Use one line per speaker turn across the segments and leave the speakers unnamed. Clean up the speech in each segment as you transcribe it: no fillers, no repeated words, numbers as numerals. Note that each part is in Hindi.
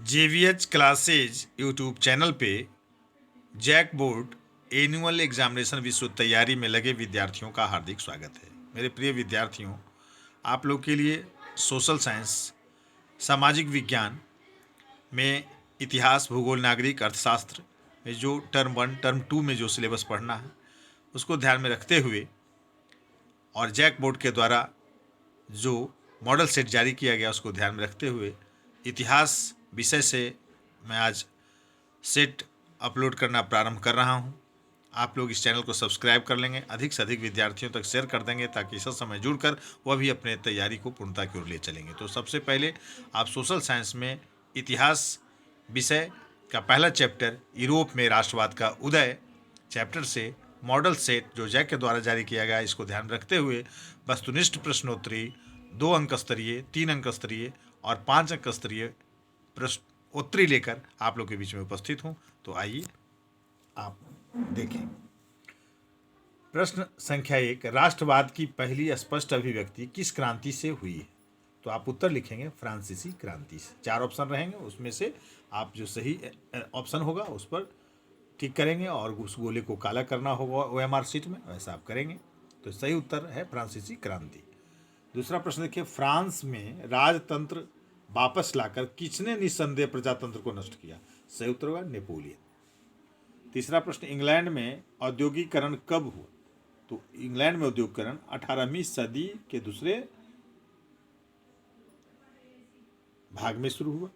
JVH क्लासेज यूट्यूब चैनल पे जैक बोर्ड एनुअल एग्जामिनेशन विश्व तैयारी में लगे विद्यार्थियों का हार्दिक स्वागत है। मेरे प्रिय विद्यार्थियों, आप लोग के लिए सोशल साइंस, सामाजिक विज्ञान में इतिहास, भूगोल, नागरिक अर्थशास्त्र में जो टर्म 1, टर्म 2 में जो सिलेबस पढ़ना है उसको ध्यान में रखते हुए और जैक बोर्ड के द्वारा जो मॉडल सेट जारी किया गया उसको ध्यान में रखते हुए इतिहास विषय से मैं आज सेट अपलोड करना प्रारंभ कर रहा हूं। आप लोग इस चैनल को सब्सक्राइब कर लेंगे, अधिक से अधिक विद्यार्थियों तक शेयर कर देंगे ताकि इस समय जुड़कर वह भी अपने तैयारी को पूर्णता की ओर ले चलेंगे। तो सबसे पहले आप सोशल साइंस में इतिहास विषय का पहला चैप्टर यूरोप में राष्ट्रवाद का उदय चैप्टर से मॉडल सेट जो जैक के द्वारा जारी किया गया इसको ध्यान रखते हुए वस्तुनिष्ठ प्रश्नोत्तरी 2 अंक स्तरीय, 3 अंक स्तरीय और 5 अंक स्तरीय प्रश्नोत्तरी लेकर आप लोग के बीच में उपस्थित हूं। तो आइए आप देखें। प्रश्न संख्या 1, राष्ट्रवाद की पहली स्पष्ट अभिव्यक्ति किस क्रांति से हुई है? तो आप उत्तर लिखेंगे फ्रांसीसी क्रांति से। 4 ऑप्शन रहेंगे, उसमें से आप जो सही ऑप्शन होगा उस पर टिक करेंगे और उस गोले को काला करना होगा OMR शीट में, वैसा आप करेंगे। तो सही उत्तर है फ्रांसीसी क्रांति। दूसरा प्रश्न देखिए, फ्रांस में राजतंत्र वापस लाकर किसने निस्संदेह प्रजातंत्र को नष्ट किया? सही उत्तर होगा नेपोलियन। तीसरा प्रश्न, इंग्लैंड में औद्योगिकरण कब हुआ? तो इंग्लैंड में औद्योगिकरण 18वीं सदी के दूसरे भाग में शुरू हुआ।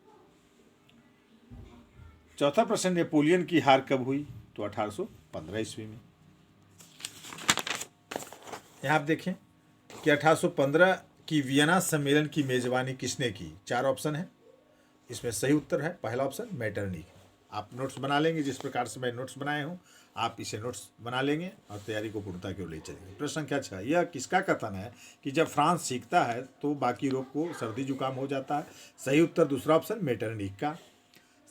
चौथा प्रश्न, नेपोलियन की हार कब हुई? तो 1815 ईस्वी में। यहां आप देखें कि 1815 की वियना सम्मेलन की मेजबानी किसने की? 4 ऑप्शन है, इसमें सही उत्तर है पहला ऑप्शन मेटरनिख। आप नोट्स बना लेंगे, जिस प्रकार से मैं नोट्स बनाए हूं आप इसे नोट्स बना लेंगे और तैयारी को पूर्णता की ओर ले चलेंगे। प्रश्न संख्या 6, यह किसका कथन है कि जब फ्रांस सीखता है तो बाकी लोग को सर्दी जुकाम हो जाता है? सही उत्तर दूसरा ऑप्शन मेटरनिख का।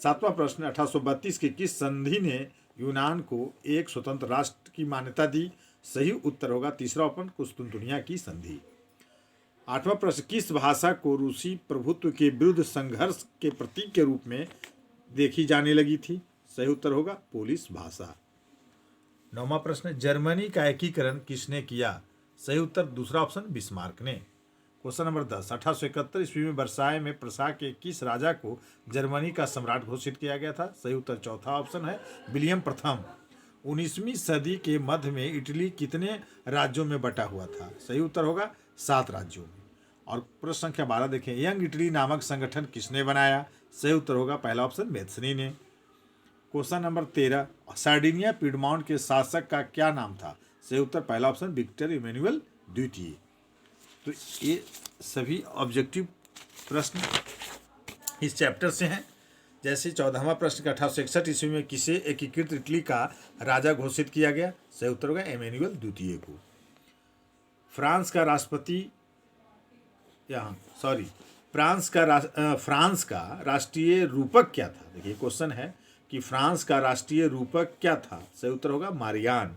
7वां प्रश्न, 1832 की किस संधि ने यूनान को एक स्वतंत्र राष्ट्र की मान्यता दी? सही उत्तर होगा तीसरा ऑप्शन कुस्तुनतुनिया की संधि। 8वां प्रश्न, किस भाषा को रूसी प्रभुत्व के विरुद्ध संघर्ष के प्रतीक के रूप में देखी जाने लगी थी? सही उत्तर होगा पोलिश भाषा। 9वां प्रश्न, जर्मनी का एकीकरण किसने किया? सही उत्तर दूसरा ऑप्शन बिस्मार्क ने। क्वेश्चन नंबर 10, 1871 ईस्वी में वर्साय में प्रसा के किस राजा को जर्मनी का सम्राट घोषित किया गया था? सही उत्तर चौथा ऑप्शन है विलियम प्रथम। 19वीं सदी के मध्य में इटली कितने राज्यों में बटा हुआ था? सही उत्तर होगा 7 राज्यों में। और प्रश्न संख्या 12 देखें, यंग इटली नामक संगठन किसने बनाया? सही उत्तर होगा पहला ऑप्शन मेथ्सनी ने। क्वेश्चन नंबर 13, सार्डिनिया पिडमाउंट के शासक का क्या नाम था? सही उत्तर पहला ऑप्शन विक्टर इमैनुअल द्वितीय। तो ये सभी ऑब्जेक्टिव प्रश्न इस चैप्टर से हैं। जैसे 14वां प्रश्न का 1861 ईस्वी में किसे एकीकृत इटली का राजा घोषित किया गया? सही उत्तर होगा इमैनुअल द्वितीय को। फ्रांस का राष्ट्रपति फ्रांस का राष्ट्रीय रूपक क्या था? देखिए क्वेश्चन है कि फ्रांस का राष्ट्रीय रूपक क्या था? सही उत्तर होगा मारियान।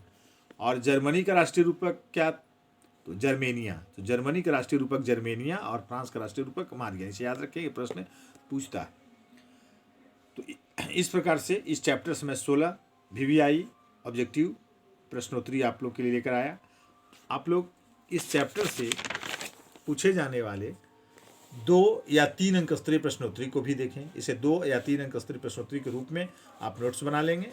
और जर्मनी का राष्ट्रीय रूपक क्या? तो जर्मेनिया। तो जर्मनी का राष्ट्रीय रूपक जर्मेनिया और फ्रांस का राष्ट्रीय रूपक मारिया। इसे याद रखें, ये प्रश्न पूछता है। तो इस प्रकार से इस चैप्टर से मैं 16 VVI ऑब्जेक्टिव प्रश्नोत्तरी आप लोग के लिए लेकर आया। आप लोग इस चैप्टर से पूछे जाने वाले 2 या 3 अंक स्तरीय प्रश्नोत्तरी को भी देखें। इसे 2 या 3 अंक स्तरीय प्रश्नोत्तरी के रूप में आप नोट्स बना लेंगे।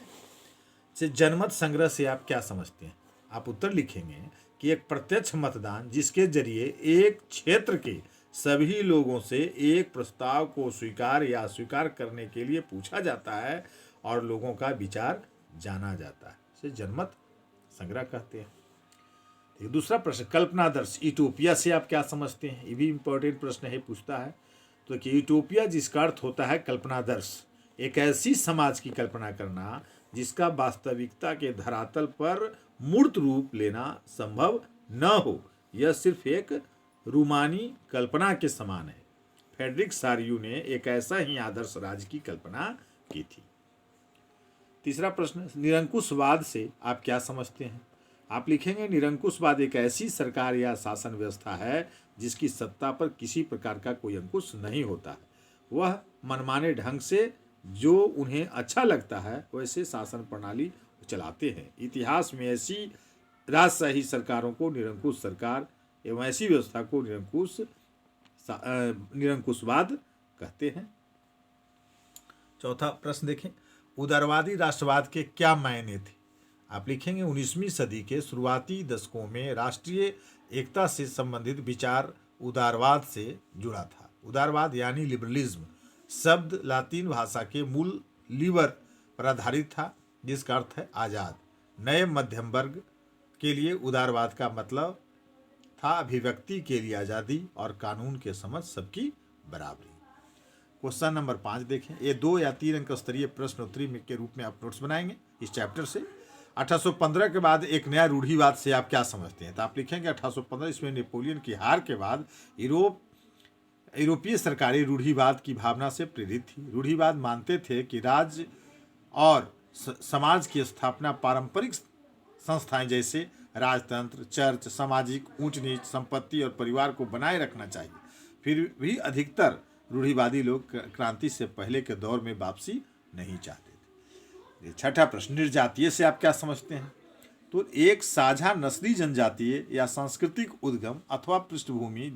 से जनमत संग्रह से आप क्या समझते हैं? आप उत्तर लिखेंगे कि एक प्रत्यक्ष मतदान जिसके जरिए एक क्षेत्र के सभी लोगों से एक प्रस्ताव को स्वीकार या अस्वीकार करने के लिए पूछा जाता है और लोगों का विचार जाना जाता है, इसे जनमत संग्रह कहते हैं। दूसरा प्रश्न, कल्पनादर्श यूटोपिया से आप क्या समझते हैं? ये भी इंपॉर्टेंट प्रश्न है, पूछता है। तो कि यूटोपिया जिसका अर्थ होता है कल्पनादर्श, एक ऐसी समाज की कल्पना करना जिसका वास्तविकता के धरातल पर मूर्त रूप लेना संभव न हो, यह सिर्फ एक रूमानी कल्पना के समान है। फ्रेडरिक सारियू ने एक ऐसा ही आदर्श राज्य की कल्पना की थी। तीसरा प्रश्न, निरंकुशवाद से आप क्या समझते हैं? आप लिखेंगे निरंकुशवाद एक ऐसी सरकार या शासन व्यवस्था है जिसकी सत्ता पर किसी प्रकार का कोई अंकुश नहीं होता है। वह मनमाने ढंग से जो उन्हें अच्छा लगता है वैसे शासन प्रणाली चलाते हैं। इतिहास में ऐसी राजशाही सरकारों को निरंकुश सरकार एवं ऐसी व्यवस्था को निरंकुशवाद कहते हैं। चौथा प्रश्न देखें, उदारवादी राष्ट्रवाद के क्या मायने थे? आप लिखेंगे 19वीं सदी के शुरुआती दशकों में राष्ट्रीय एकता से संबंधित विचार उदारवाद से जुड़ा था। उदारवाद यानी लिबरलिज्म शब्द लातीन भाषा के मूल लीबर पर आधारित था, जिसका अर्थ है आज़ाद। नए मध्यम वर्ग के लिए उदारवाद का मतलब था अभिव्यक्ति के लिए आज़ादी और कानून के समझ सबकी बराबरी। क्वेश्चन नंबर 5 देखें, ये 2 या 3 अंक स्तरीय प्रश्नोत्तरी के रूप में आप नोट्स बनाएंगे इस चैप्टर से। 1815 के बाद एक नया रूढ़िवाद से आप क्या समझते हैं? तो आप लिखेंगे 1815 इसमें नेपोलियन की हार के बाद यूरोपीय सरकारें रूढ़िवाद की भावना से प्रेरित थी। रूढ़िवाद मानते थे कि राज्य और समाज की स्थापना पारंपरिक संस्थाएं जैसे राजतंत्र, चर्च, सामाजिक ऊंच नीच, संपत्ति और परिवार को बनाए रखना चाहिए। फिर भी अधिकतर रूढ़िवादी लोग क्रांति से पहले के दौर में वापसी नहीं चाहते थे। छठा प्रश्न, निर्जातीय से आप क्या समझते हैं? तो एक साझा नस्ली जनजातीय या सांस्कृतिक उद्गम अथवा पृष्ठभूमि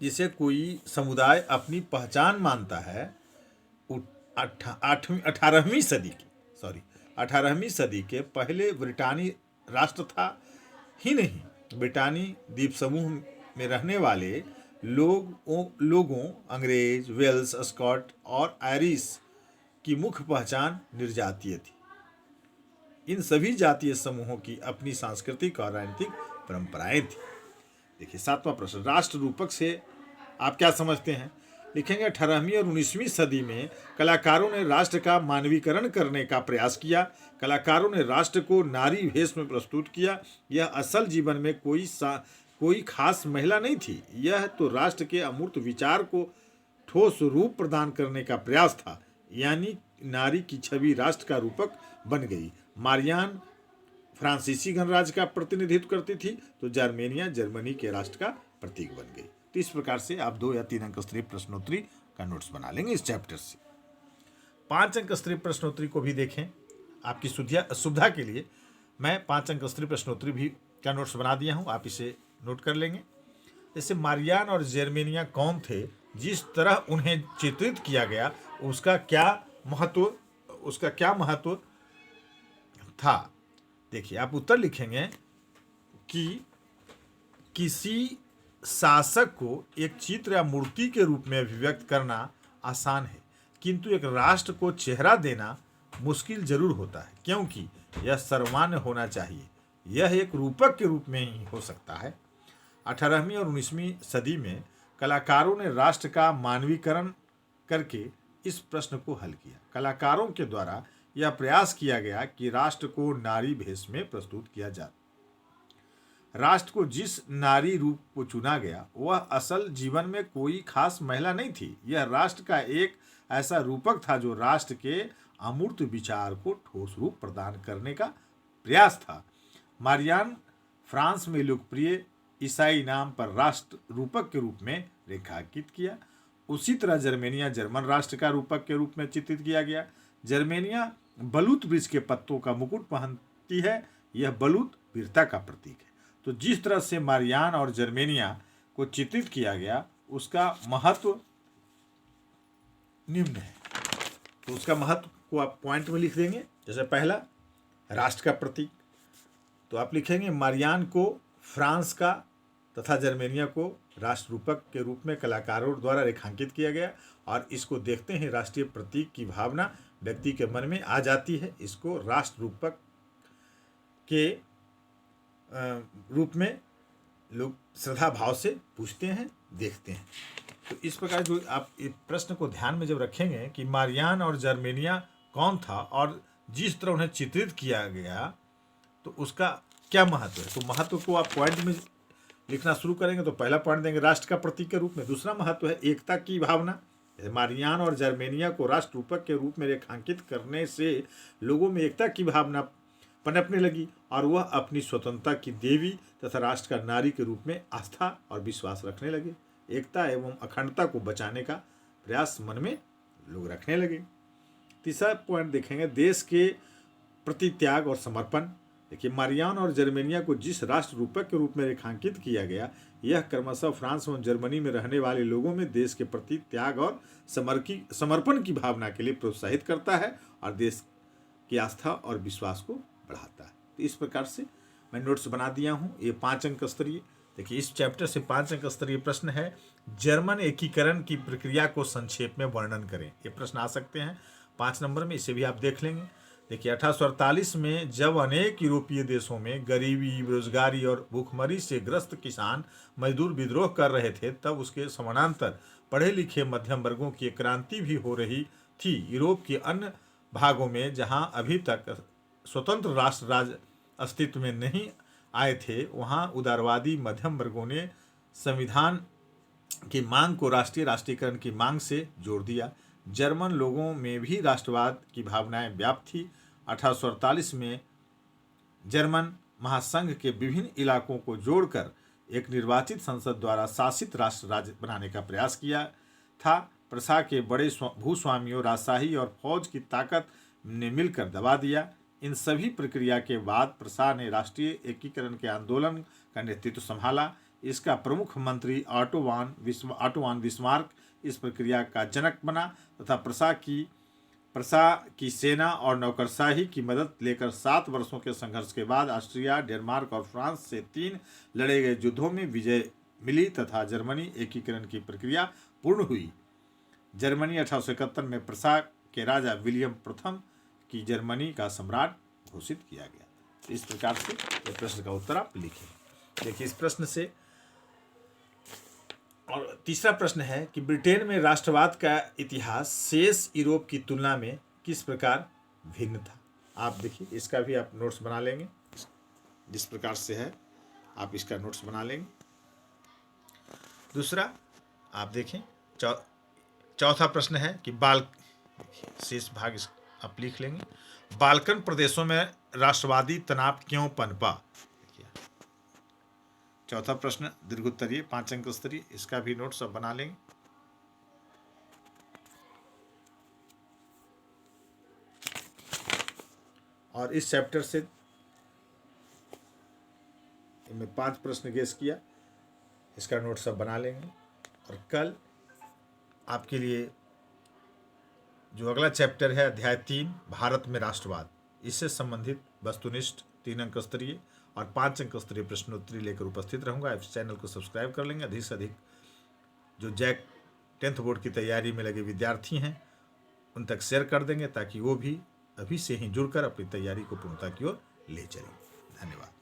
जिसे कोई समुदाय अपनी पहचान मानता है। 18वीं सदी के पहले ब्रिटानी राष्ट्र था ही नहीं, ब्रिटानी द्वीप समूह में रहने वाले लोगों अंग्रेज, वेल्स, स्कॉट और आयरिश की मुख्य पहचान निर्जातीय थी। इन सभी जातीय समूहों की अपनी सांस्कृतिक और राजनीतिक परंपराएं थी। देखिए 7वां प्रश्न, राष्ट्र रूपक से आप क्या समझते हैं? लिखेंगे 18वीं और 19वीं सदी में कलाकारों ने राष्ट्र का मानवीकरण करने का प्रयास किया। कलाकारों ने राष्ट्र को नारी वेश में प्रस्तुत किया। यह असल जीवन में कोई खास महिला नहीं थी, यह तो राष्ट्र के अमूर्त विचार को ठोस रूप प्रदान करने का प्रयास था। यानी नारी की छवि राष्ट्र का रूपक बन गई। मारियान फ्रांसीसी गणराज्य का प्रतिनिधित्व करती थी, तो जर्मेनिया जर्मनी के राष्ट्र का प्रतीक बन गई। तो इस प्रकार से आप 2 या 3 अंक स्तरीय प्रश्नोत्तरी का नोट्स बना लेंगे इस चैप्टर से। 5 अंक स्तरीय प्रश्नोत्तरी को भी देखें। आपकी सुविधा के लिए मैं 5 अंक स्तरीय प्रश्नोत्तरी भी का नोट्स बना दिया हूं, आप इसे नोट कर लेंगे। जैसे मारियान और जर्मेनिया कौन थे, जिस तरह उन्हें चित्रित किया गया उसका क्या महत्व था? देखिए आप उत्तर लिखेंगे कि किसी शासक को एक चित्र या मूर्ति के रूप में अभिव्यक्त करना आसान है, किंतु एक राष्ट्र को चेहरा देना मुश्किल जरूर होता है, क्योंकि यह सर्वमान्य होना चाहिए। यह एक रूपक के रूप में ही हो सकता है। 18वीं और 19वीं सदी में कलाकारों ने राष्ट्र का मानवीकरण करके इस प्रश्न को हल किया। कलाकारों के द्वारा यह प्रयास किया गया कि राष्ट्र को नारी भेष में प्रस्तुत किया जाए। राष्ट्र को जिस नारी रूप को चुना गया वह असल जीवन में कोई खास महिला नहीं थी, यह राष्ट्र का एक ऐसा रूपक था जो राष्ट्र के अमूर्त विचार को ठोस रूप प्रदान करने का प्रयास था। मारियान फ्रांस में लोकप्रिय ईसाई नाम पर राष्ट्र रूपक के रूप में रेखांकित किया। उसी तरह जर्मेनिया जर्मन राष्ट्र का रूपक के रूप में चित्रित किया गया। जर्मेनिया बलूत वृक्ष के पत्तों का मुकुट पहनती है, यह बलूत वीरता का प्रतीक है। तो जिस तरह से मारियान और जर्मेनिया को चित्रित किया गया उसका महत्व निम्न है। तो उसका महत्व को आप पॉइंट में लिख देंगे। जैसे पहला, राष्ट्र का प्रतीक, तो आप लिखेंगे मारियान को फ्रांस का तथा जर्मेनिया को राष्ट्र रूपक के रूप में कलाकारों द्वारा रेखांकित किया गया, और इसको देखते ही राष्ट्रीय प्रतीक की भावना व्यक्ति के मन में आ जाती है। इसको राष्ट्र रूपक के रूप में लोग श्रद्धा भाव से पूछते हैं, देखते हैं। तो इस प्रकार जो आप इस प्रश्न को ध्यान में जब रखेंगे कि मारियान और जर्मेनिया कौन था और जिस तरह उन्हें चित्रित किया गया तो उसका क्या महत्व है, तो महत्व को आप पॉइंट में लिखना शुरू करेंगे। तो पहला पॉइंट देंगे राष्ट्र का प्रतीक के रूप में। दूसरा महत्व है एकता की भावना। मारियान और जर्मेनिया को राष्ट्र रूपक के रूप में रेखांकित करने से लोगों में एकता की भावना पनपने लगी और वह अपनी स्वतंत्रता की देवी तथा राष्ट्र का नारी के रूप में आस्था और विश्वास रखने लगे। एकता एवं अखंडता को बचाने का प्रयास मन में लोग रखने लगे। तीसरा पॉइंट देखेंगे, देश के प्रति त्याग और समर्पण। देखिए, मारियान और जर्मेनिया को जिस राष्ट्र रूपक के रूप में रेखांकित किया गया, यह क्रमशः फ्रांस एवं जर्मनी में रहने वाले लोगों में देश के प्रति त्याग और समर्पण की भावना के लिए प्रोत्साहित करता है और देश की आस्था और विश्वास को बढ़ाता है। तो इस प्रकार से मैं नोट्स बना दिया हूँ। ये 5 अंक स्तरीय, देखिए इस चैप्टर से 5 अंक स्तरीय प्रश्न है। जर्मन एकीकरण की प्रक्रिया को संक्षेप में वर्णन करें। ये प्रश्न आ सकते हैं 5 नंबर में, इसे भी आप देख लेंगे। देखिए 1848 में जब अनेक यूरोपीय देशों में गरीबी, बेरोजगारी और भूखमरी से ग्रस्त किसान मजदूर विद्रोह कर रहे थे, तब उसके समानांतर पढ़े लिखे मध्यम वर्गों की क्रांति भी हो रही थी। यूरोप के अन्य भागों में जहां अभी तक स्वतंत्र राष्ट्र राज्य अस्तित्व में नहीं आए थे, वहां उदारवादी मध्यम वर्गों ने संविधान की मांग को राष्ट्रीयकरण की मांग से जोड़ दिया। जर्मन लोगों में भी राष्ट्रवाद की भावनाएं व्याप्त थी। 1848 में जर्मन महासंघ के विभिन्न इलाकों को जोड़कर एक निर्वाचित संसद द्वारा शासित राष्ट्र राज्य बनाने का प्रयास किया था। प्रशा के बड़े भूस्वामियों, राजशाही और फौज की ताकत ने मिलकर दबा दिया। इन सभी प्रक्रिया के बाद प्रशा ने राष्ट्रीय एकीकरण के आंदोलन का नेतृत्व संभाला। इसका प्रमुख मंत्री ऑटो वान बिस्मार्क इस प्रक्रिया का जनक बना तथा प्रशा की सेना और नौकरशाही की मदद लेकर 7 वर्षों के संघर्ष के बाद ऑस्ट्रिया, डेनमार्क और फ्रांस से 3 लड़े गए युद्धों में विजय मिली तथा जर्मनी एकीकरण की प्रक्रिया पूर्ण हुई। जर्मनी 1871 में प्रशा के राजा विलियम प्रथम की जर्मनी का सम्राट घोषित किया गया। इस प्रकार से यह प्रश्न का उत्तर आप लिखें। देखिए इस प्रश्न से, और तीसरा प्रश्न है कि ब्रिटेन में राष्ट्रवाद का इतिहास शेष यूरोप की तुलना में किस प्रकार भिन्न था। आप देखिए इसका भी आप नोट्स बना लेंगे, जिस प्रकार से है आप इसका नोट्स बना लेंगे। दूसरा आप देखें, चौथा प्रश्न है कि शेष भाग आप लिख लेंगे, बाल्कन प्रदेशों में राष्ट्रवादी तनाव क्यों पनपा। चौथा प्रश्न दीर्घोत्तरीय 5 अंक स्तरीय, इसका भी नोट्स आप बना लेंगे। और इस चैप्टर से मैं 5 प्रश्न गेस किया, इसका नोट्स आप बना लेंगे। और कल आपके लिए जो अगला चैप्टर है अध्याय 3 भारत में राष्ट्रवाद, इससे संबंधित वस्तुनिष्ठ 3 अंक स्तरीय और 5 अंक स्तरीय प्रश्नोत्तरी लेकर उपस्थित रहूंगा। इस चैनल को सब्सक्राइब कर लेंगे। अधिक से अधिक जो जैक 10th बोर्ड की तैयारी में लगे विद्यार्थी हैं उन तक शेयर कर देंगे, ताकि वो भी अभी से ही जुड़कर अपनी तैयारी को पूर्णता की ओर ले चलें। धन्यवाद।